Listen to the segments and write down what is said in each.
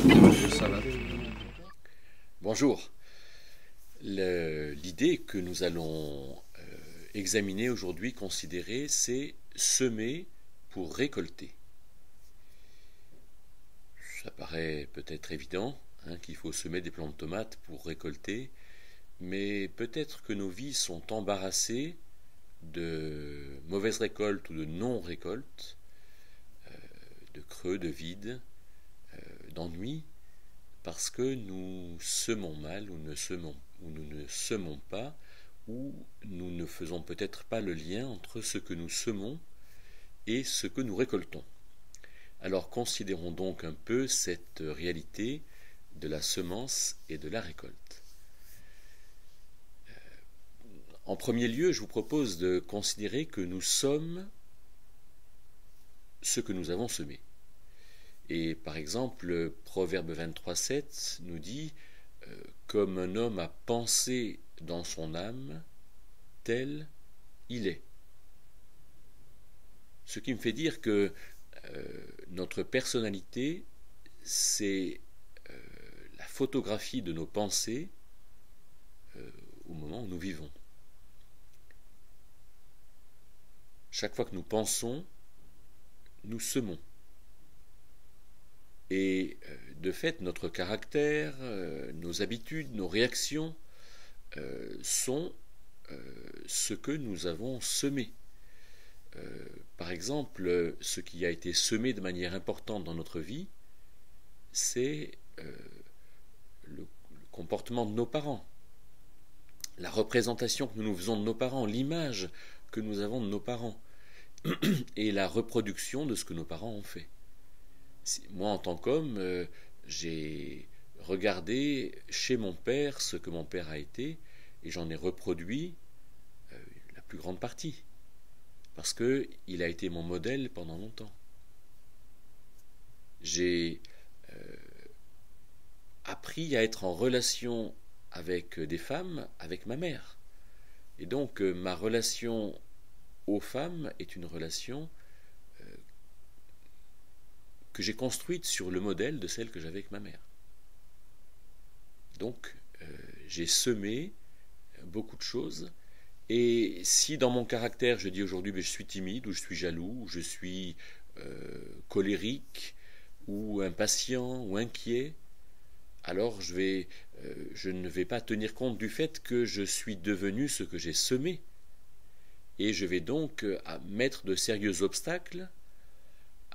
Ça va. Bonjour. L'idée que nous allons examiner aujourd'hui, considérer, c'est semer pour récolter. Ça paraît peut-être évident qu'il faut semer des plants de tomates pour récolter, mais peut-être que nos vies sont embarrassées de mauvaises récoltes ou de non-récoltes, de creux, de vides, d'ennuis, parce que nous semons mal ou nous ne semons pas, ou nous ne faisons peut-être pas le lien entre ce que nous semons et ce que nous récoltons. Alors considérons donc un peu cette réalité de la semence et de la récolte. En premier lieu, je vous propose de considérer que nous sommes ce que nous avons semé. Et par exemple, Proverbe 23,7 nous dit comme un homme a pensé dans son âme, tel il est. Ce qui me fait dire que notre personnalité, c'est la photographie de nos pensées au moment où nous vivons. Chaque fois que nous pensons, nous semons. Et de fait, notre caractère, nos habitudes, nos réactions sont ce que nous avons semé. Par exemple, ce qui a été semé de manière importante dans notre vie, c'est le comportement de nos parents, la représentation que nous nous faisons de nos parents, l'image que nous avons de nos parents, et la reproduction de ce que nos parents ont fait. Moi, en tant qu'homme, j'ai regardé chez mon père ce que mon père a été, et j'en ai reproduit la plus grande partie, parce qu'il a été mon modèle pendant longtemps. J'ai appris à être en relation avec des femmes, avec ma mère. Et donc, ma relation aux femmes est une relation que j'ai construite sur le modèle de celle que j'avais avec ma mère. Donc, j'ai semé beaucoup de choses. Et si dans mon caractère, je dis aujourd'hui, je suis timide, ou je suis jaloux, ou je suis colérique, ou impatient, ou inquiet, alors je ne vais pas tenir compte du fait que je suis devenu ce que j'ai semé. Et je vais donc mettre de sérieux obstacles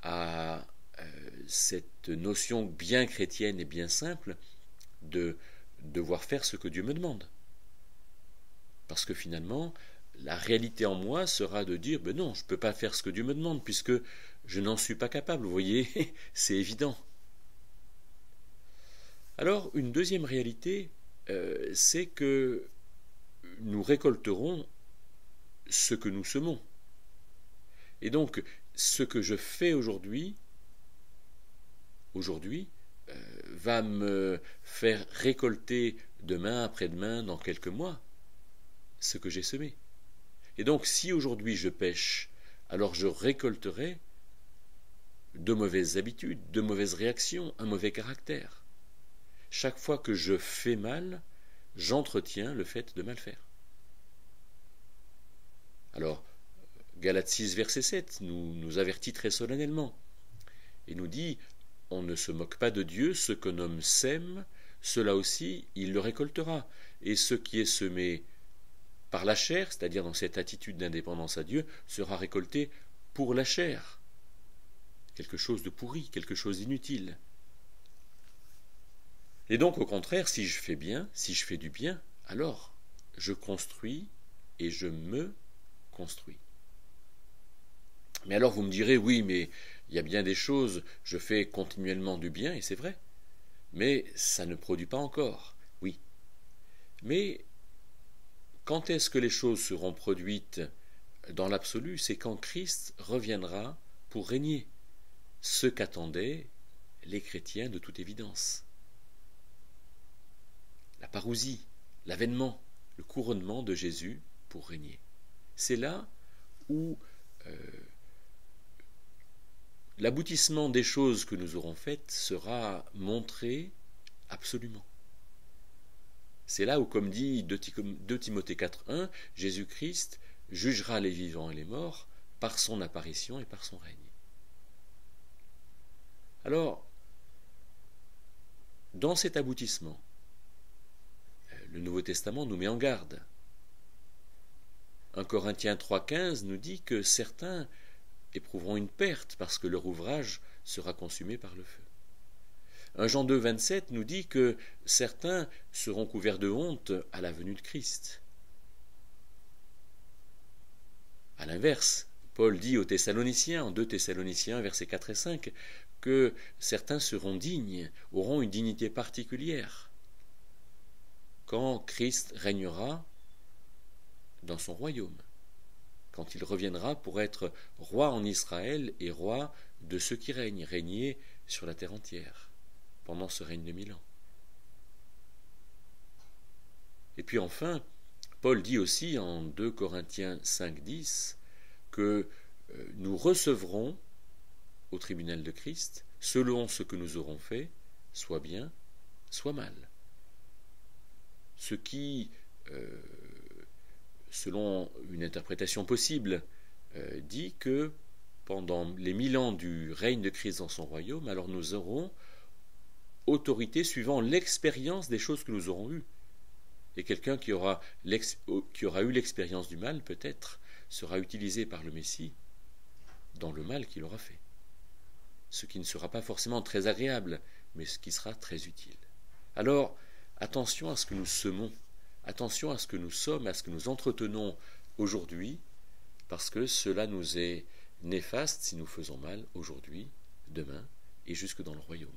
à cette notion bien chrétienne et bien simple de devoir faire ce que Dieu me demande. Parce que finalement, la réalité en moi sera de dire, ben non, je ne peux pas faire ce que Dieu me demande, puisque je n'en suis pas capable, vous voyez, c'est évident. Alors, une deuxième réalité, c'est que nous récolterons ce que nous semons. Et donc, ce que je fais aujourd'hui, va me faire récolter demain, après-demain, dans quelques mois, ce que j'ai semé. Et donc, si aujourd'hui je pêche, alors je récolterai de mauvaises habitudes, de mauvaises réactions, un mauvais caractère. Chaque fois que je fais mal, j'entretiens le fait de mal faire. Alors, Galates 6, verset 7 nous avertit très solennellement et nous dit « On ne se moque pas de Dieu, ce qu'un homme sème, cela aussi il le récoltera. Et ce qui est semé par la chair, c'est-à-dire dans cette attitude d'indépendance à Dieu, sera récolté pour la chair. » Quelque chose de pourri, quelque chose d'inutile. Et donc au contraire, si je fais bien, si je fais du bien, alors je construis et je me construis. Mais alors vous me direz, oui, mais il y a bien des choses, je fais continuellement du bien, et c'est vrai, mais ça ne produit pas encore, oui. Mais quand est-ce que les choses seront produites dans l'absolu? C'est quand Christ reviendra pour régner, ce qu'attendaient les chrétiens de toute évidence. La parousie, l'avènement, le couronnement de Jésus pour régner. C'est là où l'aboutissement des choses que nous aurons faites sera montré absolument. C'est là où, comme dit 2 Timothée 4,1, Jésus-Christ jugera les vivants et les morts par son apparition et par son règne. Alors, dans cet aboutissement, le Nouveau Testament nous met en garde. 1 Corinthiens 3,15 nous dit que certains éprouveront une perte parce que leur ouvrage sera consumé par le feu. 1 Jean 2,27 nous dit que certains seront couverts de honte à la venue de Christ. A l'inverse, Paul dit aux Thessaloniciens, en 2 Thessaloniciens, versets 4 et 5, que certains seront dignes, auront une dignité particulière quand Christ régnera dans son royaume, quand il reviendra pour être roi en Israël et roi de ceux qui règnent, régner sur la terre entière, pendant ce règne de 1000 ans. Et puis enfin, Paul dit aussi en 2 Corinthiens 5,10 que nous recevrons au tribunal de Christ selon ce que nous aurons fait, soit bien, soit mal. Ce qui, selon une interprétation possible, dit que pendant les 1000 ans du règne de Christ dans son royaume, alors nous aurons autorité suivant l'expérience des choses que nous aurons eues. Et quelqu'un qui aura eu l'expérience du mal, peut-être, sera utilisé par le Messie dans le mal qu'il aura fait. Ce qui ne sera pas forcément très agréable, mais ce qui sera très utile. Alors, attention à ce que nous semons, attention à ce que nous sommes, à ce que nous entretenons aujourd'hui, parce que cela nous est néfaste si nous faisons mal aujourd'hui, demain et jusque dans le royaume.